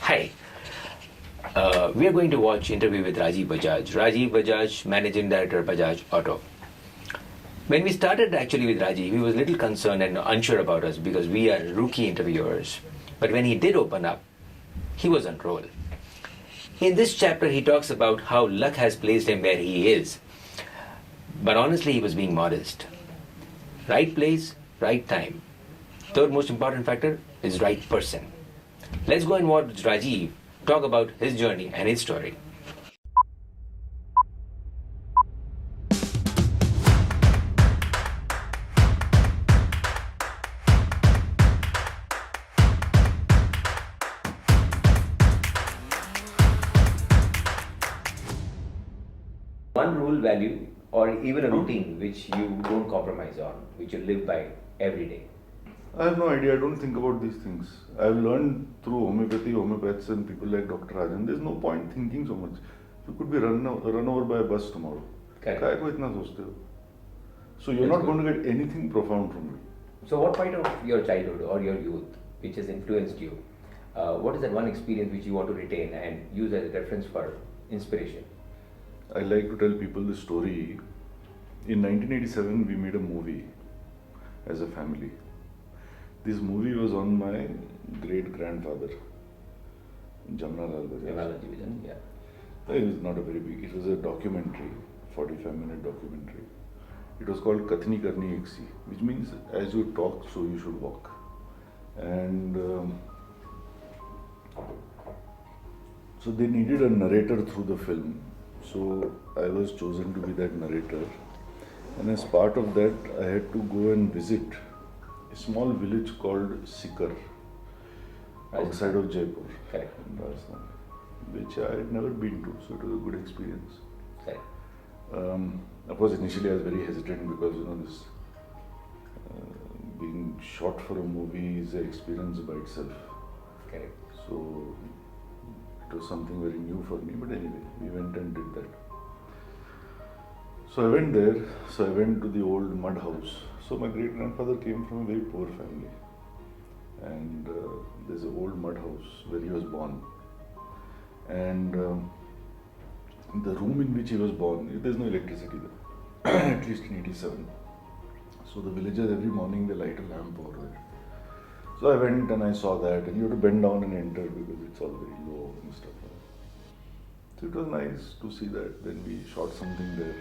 Hi. We are going to watch interview with Rajiv Bajaj. Rajiv Bajaj, Managing Director Bajaj Auto. When we started actually with Rajiv, he was a little concerned and unsure about us because we are rookie interviewers. But when he did open up, he was on roll. In this chapter, he talks about how luck has placed him where he is. But honestly, he was being modest. Right place, right time. Third most important factor is right person. Let's go and watch Rajiv talk about his journey and his story. One rule, value, or even a routine which you don't compromise on, which you live by every day. I have no idea. I don't think about these things. I've learned through homeopathy, homeopaths, and people like Dr. Rajan. There's no point thinking so much. You could be run over by a bus tomorrow. Correct. काय को इतना सोचते हो? So you're That's not going to get anything profound from me. So, what part of your childhood or your youth which has influenced you? What is that one experience which you want to retain and use as a reference for inspiration? I like to tell people the story. In 1987, we made a movie as a family. This movie was on my great-grandfather, Jamnalal Bajaj. Yeah. It was not a very big, it was a documentary, 45-minute documentary. It was called Kathni Karni Eksi, which means as you talk, so you should walk. And so they needed a narrator through the film. So I was chosen to be that narrator. And as part of that, I had to go and visit a small village called Sikar, outside of Jaipur, Correct. in Rajasthan, which I had never been to, so it was a good experience. Correct. Of course, initially I was very hesitant because this being shot for a movie is an experience by itself. Correct. So it was something very new for me, but anyway, we went and did that. So I went there, so I went to the old mud house. So my great grandfather came from a very poor family, and there's an old mud house where he was born. And the room in which he was born, there's no electricity there, at least in 87. So the villagers every morning they light a lamp over there. So I went and I saw that, and you have to bend down and enter because it's all very low and stuff. So it was nice to see that. Then we shot something there.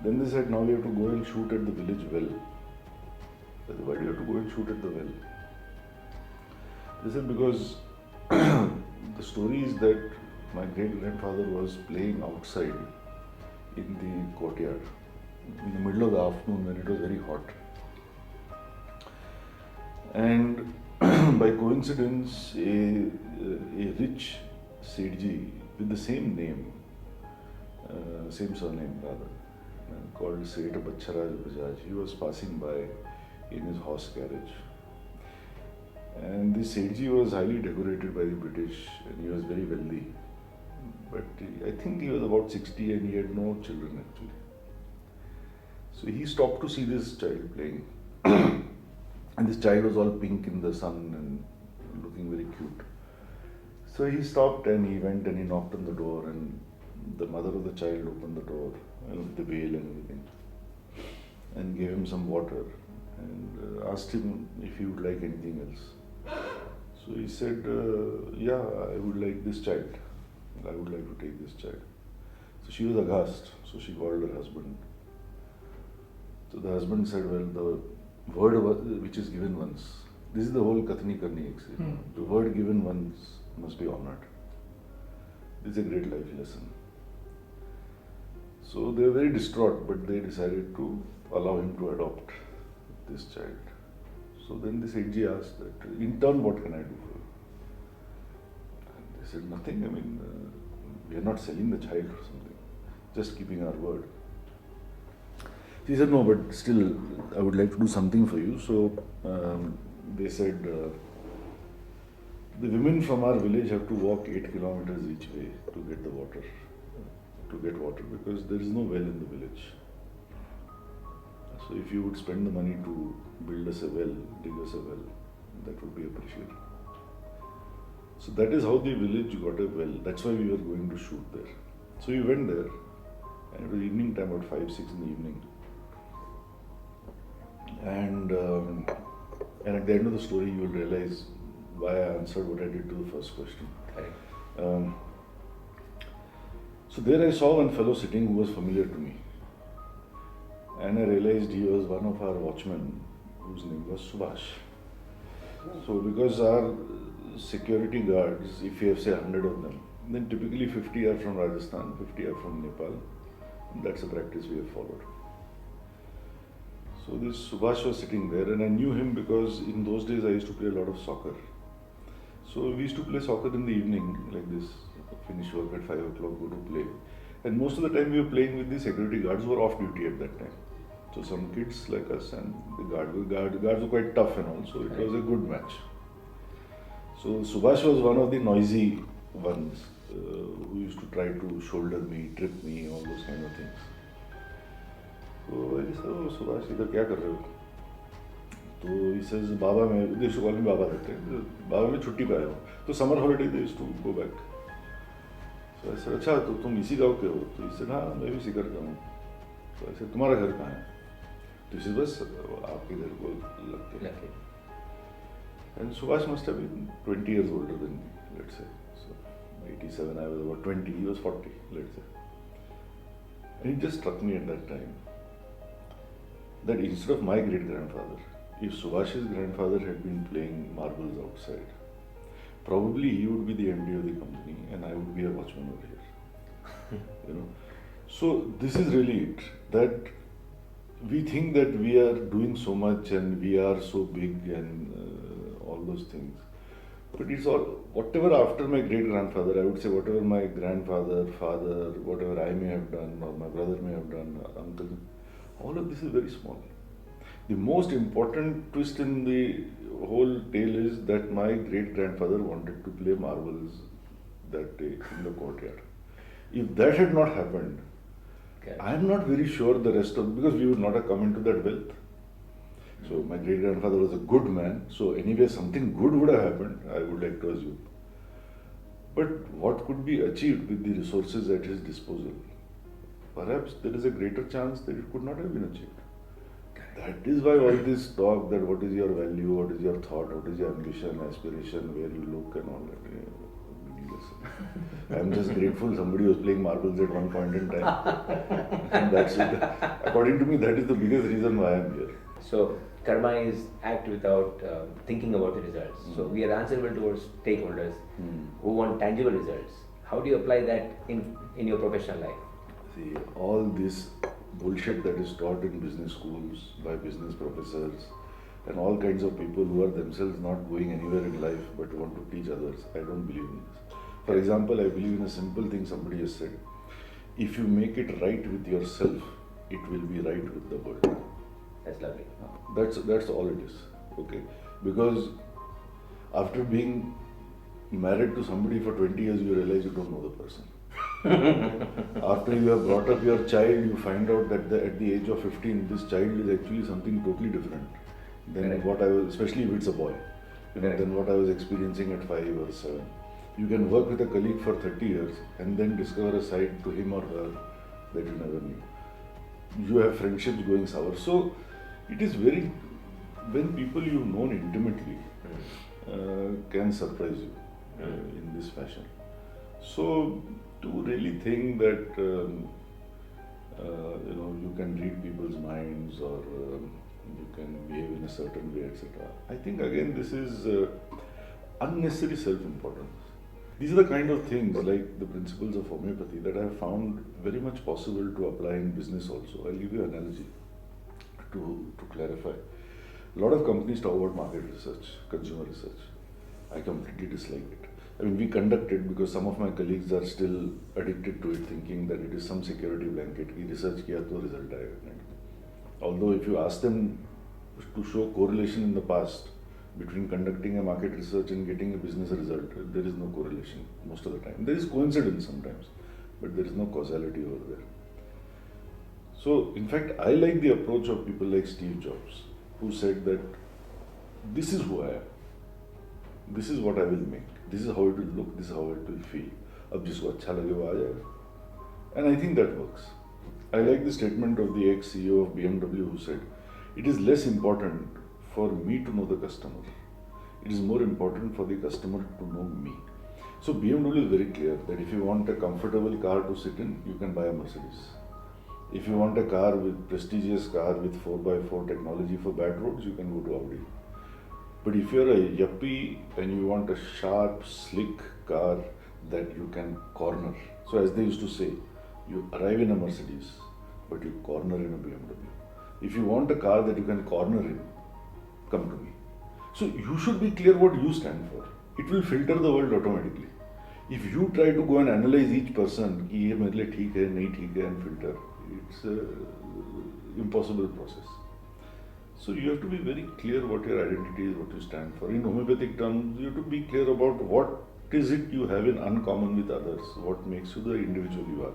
Then they said, now we have to go and shoot at the village well. I said, why do you have to go and shoot at the well? They said, because the story is that my great-grandfather was playing outside in the courtyard in the middle of the afternoon when it was very hot. And by coincidence, a rich Sethji with the same name, same surname rather, called Director Bajaj, he was passing by in his horse carriage. And this Sethji was highly decorated by the British and he was very wealthy. But I think he was about 60 and he had no children actually. So he stopped to see this child playing. And this child was all pink in the sun and looking very cute. So he stopped and he went and he knocked on the door, and the mother of the child opened the door with the veil and everything and gave him some water and asked him if he would like anything else. So he said, yeah, I would like this child. I would like to take this child. So she was aghast, so she called her husband. So the husband said, well, the word which is given once, this is the whole Kathni Karni Eksi. The word given once must be honored. This is a great life lesson. So they were very distraught, but they decided to allow him to adopt this child. So then the Sethji asked that, in turn, what can I do for you? And they said, nothing. I mean, we are not selling the child or something, just keeping our word. He said, no, but still, I would like to do something for you. So they said, the women from our village have to walk 8 kilometers each way to get the water, because there is no well in the village. So if you would spend the money to build us a well, dig us a well, that would be appreciated. So that is how the village got a well. That's why we were going to shoot there. So we went there, and it was evening time, about 5, 6 in the evening. And at the end of the story, you will realize why I answered what I did to the first question. Correct. So there I saw one fellow sitting who was familiar to me. And I realized he was one of our watchmen whose name was Subhash. So because our security guards, if you have say 100 of them, then typically 50 are from Rajasthan, 50 are from Nepal. And that's a practice we have followed. So this Subhash was sitting there, and I knew him because in those days I used to play a lot of soccer. So we used to play soccer in the evening like this, finish work at 5 o'clock, go to play. And most of the time we were playing with the security guards who were off duty at that time. So some kids like us, and the guards were quite tough and all, so it was a good match. So Subhash was one of the noisy ones who used to try to shoulder me, trip me, all those kind of things. So I said, "Oh Subhash, इधर क्या कर रहे हो?" So he says, "Baba, they used to call me Baba that time. Baba, मैं छुट्टी पे आया हूँ." तो summer holiday they used to go back. So I said, "अच्छा, तो तुम इसी गाँव के हो?" तो he said, "हाँ, मैं भी सीकर का हूँ." So I said, "तुम्हारा घर कहाँ है?" तो he said, "बस आपके घर को लगते हैं." And Subhash must have been 20 years older than me, let's say. So 87, I was about 20, he was 40, let's say. And it just struck me at that time that instead of my great-grandfather, if Subhash's grandfather had been playing marbles outside, probably he would be the MD of the company and I would be a watchman over here. You know. So this is really it, that we think that we are doing so much and we are so big and all those things. But it's all, whatever after my great-grandfather, I would say whatever my grandfather, father, whatever I may have done or my brother may have done, uncle, all of this is very small. The most important twist in the whole tale is that my great-grandfather wanted to play marbles that day in the courtyard. If that had not happened, Okay. I am not very sure the rest of, because we would not have come into that wealth. So my great-grandfather was a good man, so anyway something good would have happened, I would like to assume. But what could be achieved with the resources at his disposal? Perhaps there is a greater chance that it could not have been achieved. That is why all this talk that what is your value, what is your thought, what is your ambition, aspiration, where you look and all that. Meaningless. I am just grateful somebody was playing marbles at one point in time. And that's it. According to me, that is the biggest reason why I am here. So karma is act without thinking about the results. So we are answerable towards stakeholders who want tangible results. How do you apply that in your professional life? See, all this bullshit that is taught in business schools by business professors and all kinds of people who are themselves not going anywhere in life but want to teach others, I don't believe in this. For example, I believe in a simple thing somebody has said. If you make it right with yourself, it will be right with the world. That's lovely. That's all it is. Okay? Because after being married to somebody for 20 years, you realize you don't know the person. After you have brought up your child, you find out that at the age of 15, this child is actually something totally different than Correct. what I was, especially if it's a boy, Correct. than what I was experiencing at 5 or 7. You can work with a colleague for 30 years and then discover a side to him or her that you never knew. You have friendships going sour. So it is very, when people you've known intimately can surprise you in this fashion. So to really think that you can read people's minds or you can behave in a certain way, etc. I think again this is unnecessary self-importance. These are the kind of things like the principles of homeopathy that I have found very much possible to apply in business also. I'll give you an analogy to clarify. A lot of companies talk about market research, consumer research. I completely dislike it. I mean, we conduct it because some of my colleagues are still addicted to it, thinking that it is some security blanket. We research kiya to result aayega. Although if you ask them to show correlation in the past between conducting a market research and getting a business result, there is no correlation most of the time. There is coincidence sometimes, but there is no causality over there. So, in fact, I like the approach of people like Steve Jobs, who said that this is who I am. this is what I will make, this is how it will look, this is how it will feel. अब जिसको अच्छा लगे वो आ जाएगा. And I think that works. I like the statement of the ex-CEO of BMW who said, it is less important for me to know the customer. It is more important for the customer to know me. So BMW is very clear that if you want a comfortable car to sit in, you can buy a Mercedes. If you want a car with prestigious car with 4x4 technology for bad roads, you can go to Audi. But if you're a yuppie and you want a sharp, slick car that you can corner, so as they used to say, you arrive in a Mercedes, but you corner in a BMW. If you want a car that you can corner in, come to me. So you should be clear what you stand for. It will filter the world automatically. If you try to go and analyze each person, कि ये मेरे लिए ठीक है, नहीं ठीक है, and filter, it's a impossible process. So you have to be very clear what your identity is, what you stand for. In homeopathic terms, you have to be clear about what is it you have in uncommon with others, what makes you the individual you are,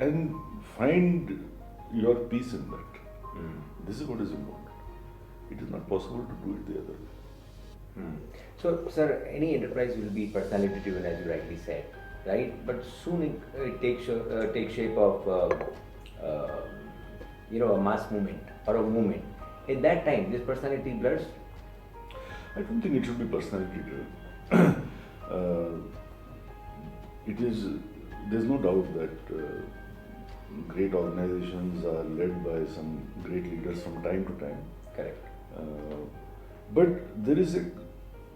and find your peace in that. This is what is important. It is not possible to do it the other way. So, sir, any enterprise will be personality driven, as you rightly said, right? But soon it takes shape of a mass movement or a movement. At that time, this personality blurs. I don't think it should be personality driven. There's no doubt that great organizations are led by some great leaders from time to time. Correct. But there is a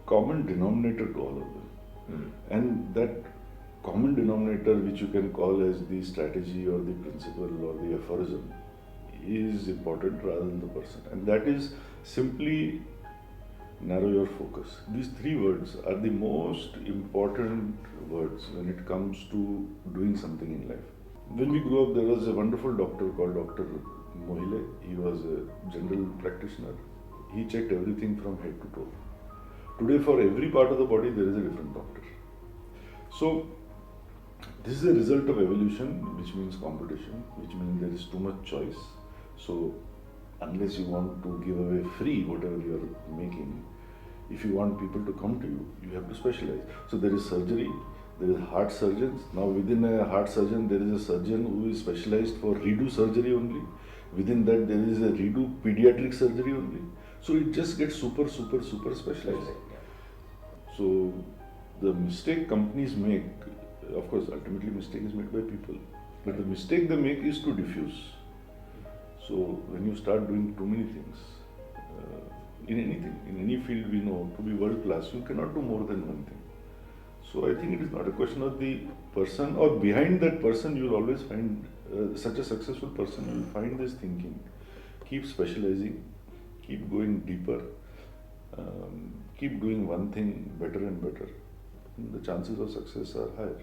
common denominator to all of them. And that common denominator, which you can call as the strategy or the principle or the aphorism, is important rather than the person. And that is simply narrow your focus. These three words are the most important words when it comes to doing something in life. When we grew up, there was a wonderful doctor called Dr. Mohile. He was a general practitioner. He checked everything from head to toe. Today, for every part of the body, there is a different doctor. So, this is a result of evolution, which means competition, which means there is too much choice. So, unless you want to give away free whatever you are making, if you want people to come to you, you have to specialize. So, there is surgery, there is heart surgeons. Now, within a heart surgeon, there is a surgeon who is specialized for redo surgery only. Within that, there is a redo pediatric surgery only. So, it just gets super specialized. So, the mistake companies make, of course, ultimately mistake is made by people. But the mistake they make is to diffuse. So, when you start doing too many things, in anything, in any field we know, to be world class, you cannot do more than one thing. So, I think it is not a question of the person, or behind that person you will always find such a successful person, you will find this thinking. Keep specializing, keep going deeper, keep doing one thing better and better. The chances of success are higher.